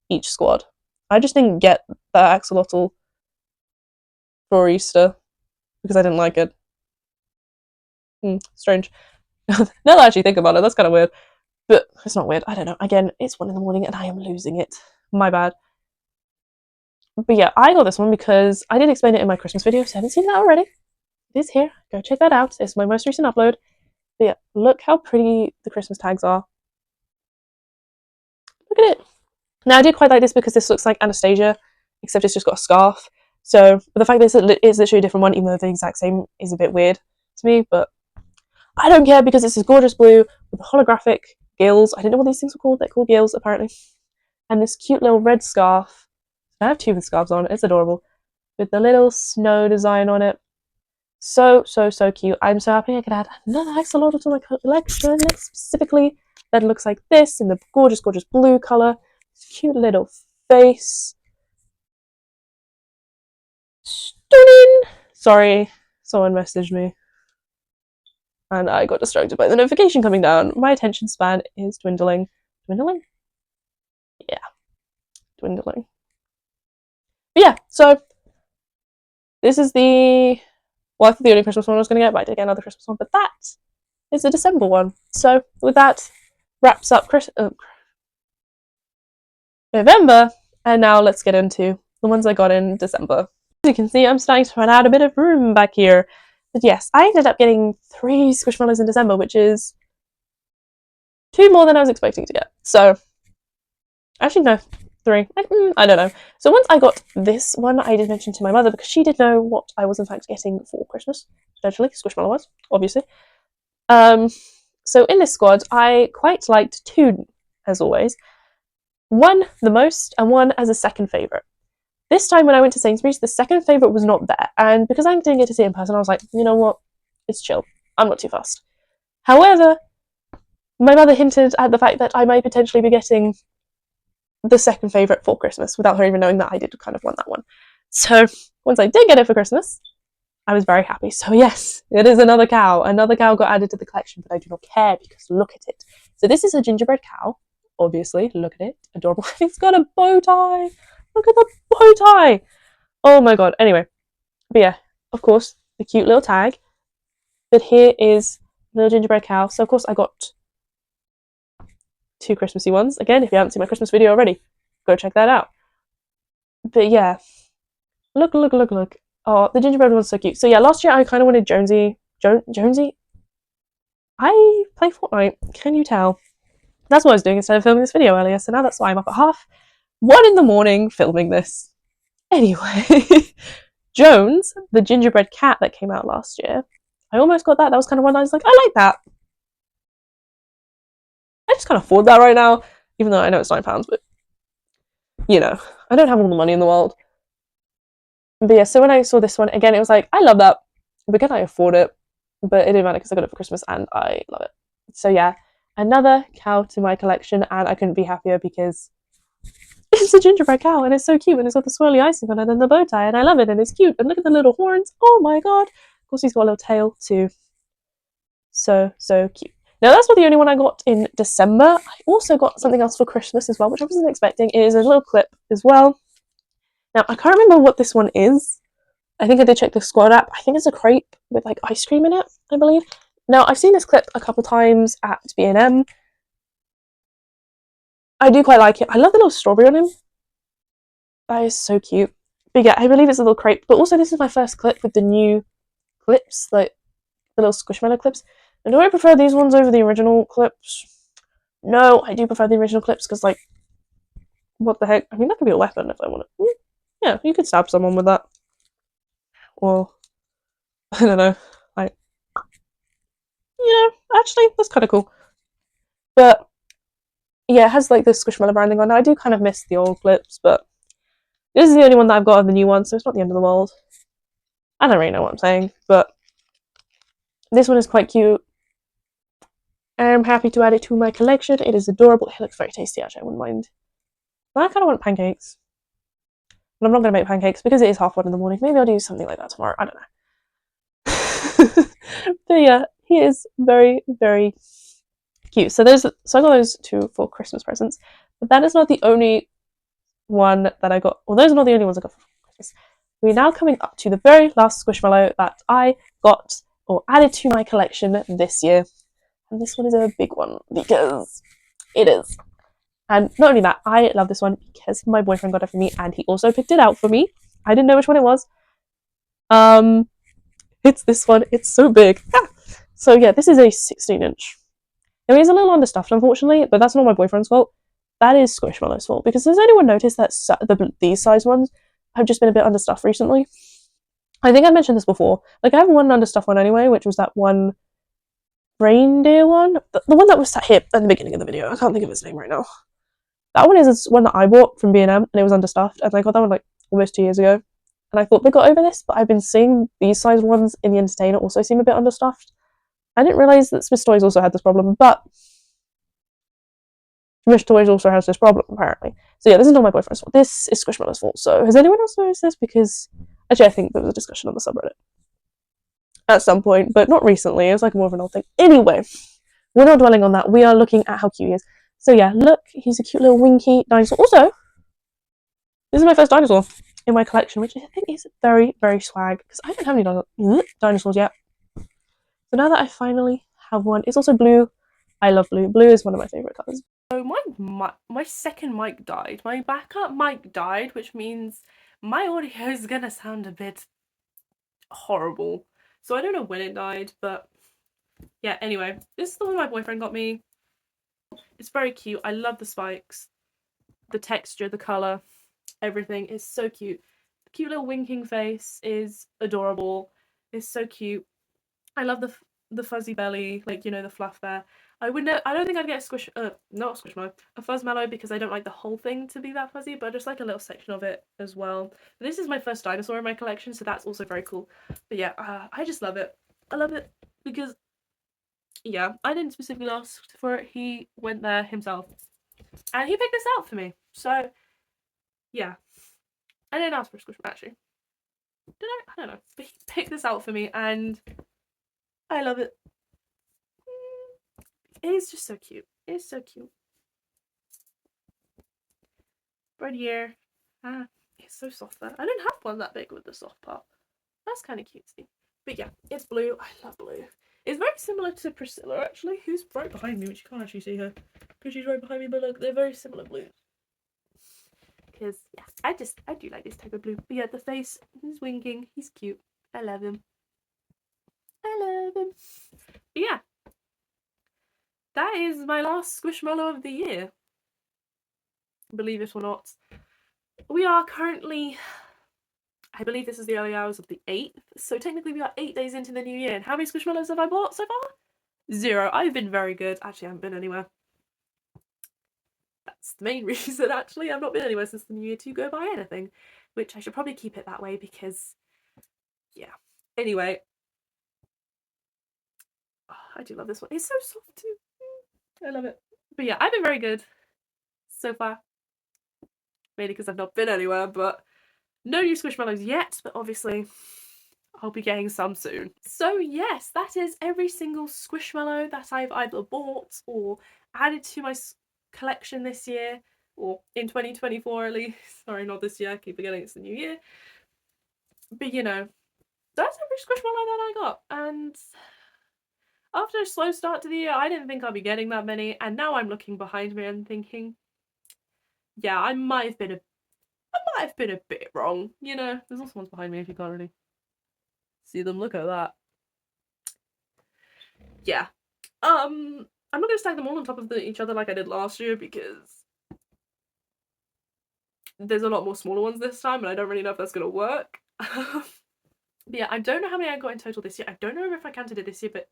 each squad. I just didn't get that axolotl for Easter because I didn't like it. Strange. Now that I actually think about it, that's kind of weird. But it's not weird. I don't know. Again, it's 1 a.m. and I am losing it. My bad. But yeah, I got this one because I did explain it in my Christmas video. If you haven't seen that already, it is here. Go check that out. It's my most recent upload. But yeah, look how pretty the Christmas tags are. Look at it. Now, I did quite like this because this looks like Anastasia, except it's just got a scarf. So, but the fact that it is literally a different one, even though they're the exact same, is a bit weird to me. But I don't care because it's this gorgeous blue with the holographic gills. I didn't know what these things were called. They're called gills, apparently. And this cute little red scarf. I have 2 with scarves on. It's adorable. With the little snow design on it. So, so, so cute. I'm so happy I could add another axolotl to my collection, specifically that looks like this in the gorgeous, gorgeous blue colour. Cute little face. Stunning! Sorry, someone messaged me. And I got distracted by the notification coming down. My attention span is dwindling. Dwindling? Yeah. Dwindling. But yeah, so this is the... Well, I thought the only Christmas one I was going to get, but I did get another Christmas one. But that is a December one. So with that, wraps up November. And now let's get into the ones I got in December. As you can see, I'm starting to run out a bit of room back here. But yes, I ended up getting 3 squishmallows in December, which is 2 more than I was expecting to get. So, actually no, 3. I don't know. So once I got this one, I did mention to my mother because she did know what I was in fact getting for Christmas. Potentially, Squishmallow was, obviously. So in this squad, I quite liked 2, as always. 1 the most, and 1 as a second favourite. This time when I went to Sainsbury's, the second favourite was not there, and because I didn't get to see it in person, I was like, you know what, it's chill. I'm not too fussed. However, my mother hinted at the fact that I might potentially be getting the second favourite for Christmas without her even knowing that I did kind of want that one. So once I did get it for Christmas, I was very happy. So yes, it is another cow. Another cow got added to the collection, but I do not care because look at it. So this is a gingerbread cow, obviously. Look at it. Adorable. It's got a bow tie. Look at the bow tie. Oh my god. Anyway, but yeah, of course, the cute little tag. But here is little gingerbread cow. So of course I got 2 Christmassy ones. Again, if you haven't seen my Christmas video already, go check that out. But yeah, look. Oh, the gingerbread one's so cute. So yeah, last year I kind of wanted Jonesy. Jonesy? I play Fortnite. Can you tell? That's what I was doing instead of filming this video earlier. So now that's why I'm up at 1:30 in the morning filming this. Anyway, Jones, the gingerbread cat that came out last year. I almost got that. That was kind of one I was like, I like that. I just can't afford that right now, even though I know it's £9, but you know, I don't have all the money in the world. But yeah, so when I saw this one again, it was like, I love that, but can I afford it? But it didn't matter because I got it for Christmas and I love it. So yeah, another cow to my collection, and I couldn't be happier because it's a gingerbread cow and it's so cute and it's got the swirly icing on it and the bow tie and I love it and it's cute and look at the little horns. Oh my god! Of course, he's got a little tail too. So cute. Now that's not the only one I got in December. I also got something else for Christmas as well, which I wasn't expecting. It is a little clip as well. Now I can't remember what this one is. I think I did check the squad app. I think it's a crepe with like ice cream in it, I believe. Now I've seen this clip a couple times at B&M. I do quite like it. I love the little strawberry on him. That is so cute. But yeah, I believe it's a little crepe. But also this is my first clip with the new clips, like the little squishmallow clips. And do I prefer these ones over the original clips? No, I do prefer the original clips because, like, what the heck? I mean, that could be a weapon if I want it. Yeah, you could stab someone with that. Or, I don't know, like, actually, that's kind of cool. But, yeah, it has, like, the squishmallow branding on it. I do kind of miss the old clips, but this is the only one that I've got of the new one, so it's not the end of the world. I don't really know what I'm saying, but this one is quite cute. I'm happy to add it to my collection. It is adorable. It looks very tasty, actually. I wouldn't mind. But I kind of want pancakes. But I'm not going to make pancakes because it is 1:30 in the morning. Maybe I'll do something like that tomorrow. I don't know. But yeah, he is very, very cute. So I got those 2 for Christmas presents. But that is not the only one that I got. Well, those are not the only ones I got for Christmas. We're now coming up to the very last Squishmallow that I got or added to my collection this year. And this one is a big one because it is. And not only that, I love this one because my boyfriend got it for me and he also picked it out for me. I didn't know which one it was. It's this one. It's so big. Ah! So yeah, this is a 16-inch. Now he's a little understuffed, unfortunately, but that's not my boyfriend's fault. That is Squishmallow's fault because has anyone noticed that these size ones have just been a bit understuffed recently? I think I mentioned this before. Like I have one understuffed one anyway, which was that one reindeer one, the one that was sat here at the beginning of the video. I can't think of his name right now. That one is one that I bought from B&M and it was understuffed, and I got that one like almost 2 years ago. And I thought they got over this, but I've been seeing these size ones in the Entertainer also seem a bit understuffed. I didn't realise that Swiss Toys also had this problem, but Swiss Toys also has this problem, apparently. So yeah, this is not my boyfriend's fault. This is Squishmallow's fault. So has anyone else noticed this? Because actually I think there was a discussion on the subreddit at some point, but not recently. It was like more of an old thing. Anyway, we're not dwelling on that. We are looking at how cute he is. So yeah, look, he's a cute little winky dinosaur. Also, this is my first dinosaur in my collection, which I think is very, very swag, because I don't have any dinosaurs yet. So now that I finally have one, it's also blue. I love blue. Blue is one of my favourite colours. So my second mic died. My backup mic died, which means my audio is gonna sound a bit horrible. So I don't know when it died, but yeah, anyway, this is the one my boyfriend got me. It's very cute. I love the spikes. the texture, the colour, everything is so cute. The cute little winking face is adorable. It's so cute. I love the fuzzy belly, like, you know, the fluff there. I don't think I'd get not a squishmallow, a fuzzmallow, because I don't like the whole thing to be that fuzzy, but just like a little section of it as well. This is my first dinosaur in my collection, so that's also very cool. But yeah, I just love it. I love it because, yeah, I didn't specifically ask for it. He went there himself, and he picked this out for me. So yeah, I didn't ask for a squishmallow actually. Did I? I don't know. But he picked this out for me, and I love it. It is just so cute. It is so cute. Right here. Ah, it's so soft there. I don't have one that big with the soft part. That's kind of cutesy. But yeah, it's blue. I love blue. It's very similar to Priscilla, actually, who's right behind me, which you can't actually see her because she's right behind me, but look, they're very similar blues. Because, yeah, I do like this type of blue. But yeah, the face, he's winking. He's cute. I love him. I love him. But yeah, that is my last Squishmallow of the year. Believe it or not. We are currently, I believe this is the early hours of the 8th, so technically we are 8 days into the new year. And how many Squishmallows have I bought so far? 0. I've been very good. Actually, I haven't been anywhere. That's the main reason, actually. I've not been anywhere since the new year to go buy anything, which I should probably keep it that way because, yeah. Anyway. Oh, I do love this one. It's so soft too. I love it. But yeah, I've been very good so far. Mainly because I've not been anywhere, but no new Squishmallows yet, but obviously I'll be getting some soon. So yes, that is every single Squishmallow that I've either bought or added to my collection this year, or in 2024 at least. Sorry, not this year, I keep forgetting it's the new year. But you know, that's every Squishmallow that I got, and after a slow start to the year, I didn't think I'd be getting that many, and now I'm looking behind me and thinking, yeah, I might have been a bit wrong, you know. There's also ones behind me if you can't really see them. Look at that. Yeah. I'm not gonna stack them all on top of each other like I did last year because there's a lot more smaller ones this time, and I don't really know if that's gonna work. But yeah, I don't know how many I got in total this year. I don't know if I counted it this year, but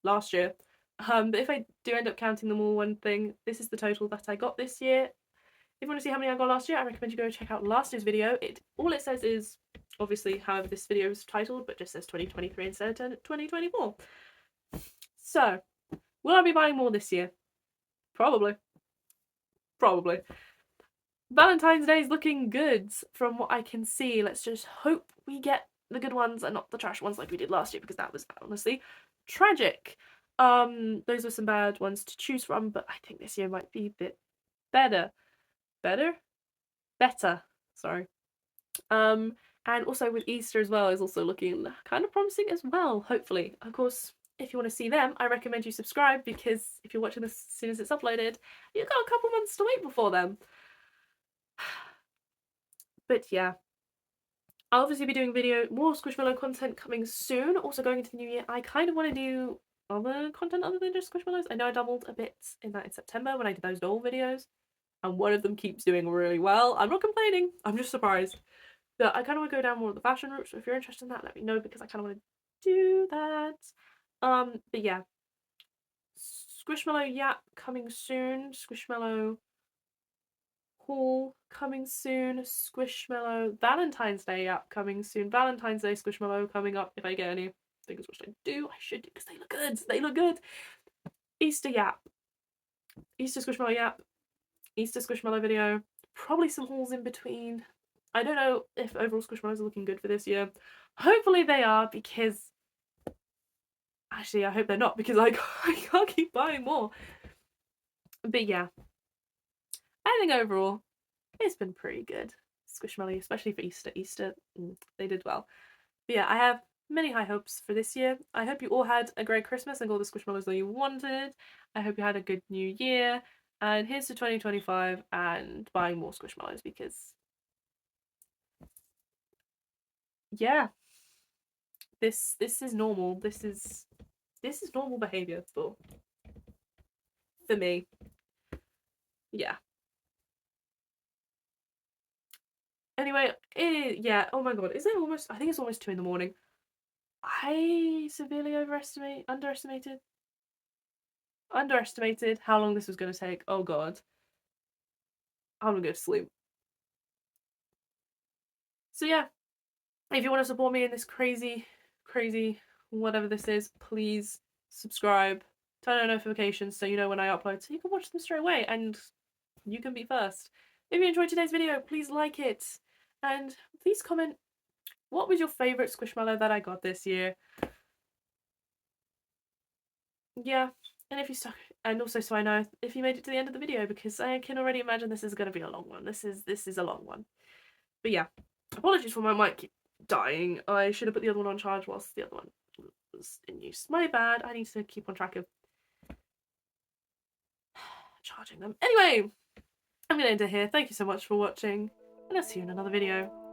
last year. But if I do end up counting them all one thing, this is the total that I got this year. If you want to see how many I got last year, I recommend you go check out last year's video. All it says is, obviously, however this video is titled, but just says 2023 instead of 2024. So, will I be buying more this year? Probably. Probably. Valentine's Day is looking good from what I can see. Let's just hope we get the good ones and not the trash ones like we did last year, because that was honestly tragic. Those were some bad ones to choose from, but I think this year might be a bit better. Better, sorry. And also with Easter as well is also looking kind of promising as well, hopefully. Of course, if you want to see them, I recommend you subscribe, because if you're watching this as soon as it's uploaded, you've got a couple months to wait before them. But yeah, I'll obviously be doing more Squishmallow content coming soon. Also going into the new year, I kind of want to do other content other than just Squishmallows. I know I doubled a bit in that in September when I did those doll videos, and one of them keeps doing really well. I'm not complaining, I'm just surprised. But I kind of want to go down more of the fashion route, so if you're interested in that, let me know, because I kind of want to do that. But yeah, Squishmallow Yap coming soon, Squishmallow haul coming soon, Squishmallow Valentine's Day Yap coming soon, Valentine's Day Squishmallow coming up if I get any. Fingers crossed I do. I should do, because they look good. They look good. Easter Yap, Easter Squishmallow Yap, Easter Squishmallow video. Probably some hauls in between. I don't know if overall Squishmallows are looking good for this year. Hopefully they are, because actually I hope they're not, because I can't keep buying more. But yeah, I think overall it's been pretty good. Squishmallow, especially for Easter, they did well. But yeah, I have many high hopes for this year. I hope you all had a great Christmas and got the Squishmallows that you wanted. I hope you had a good new year. And here's to 2025 and buying more Squishmallows, because yeah, this is normal. This is normal behavior for me. Yeah. Anyway, yeah, oh my god, is it almost, I think it's almost 2 in the morning. I severely underestimated how long this was going to take. Oh god, I'm gonna go to sleep. So yeah, if you want to support me in this crazy, crazy, whatever this is, please subscribe, turn on notifications so you know when I upload, so you can watch them straight away and you can be first. If you enjoyed today's video, please like it, and please comment what was your favourite squishmallow that I got this year. Yeah, and if you stuck, and also so I know if you made it to the end of the video, because I can already imagine this is going to be a long one. This is a long one. But yeah, apologies for my mic dying. I should have put the other one on charge whilst the other one was in use. My bad. I need to keep on track of charging them. Anyway, I'm going to end it here. Thank you so much for watching, and I'll see you in another video.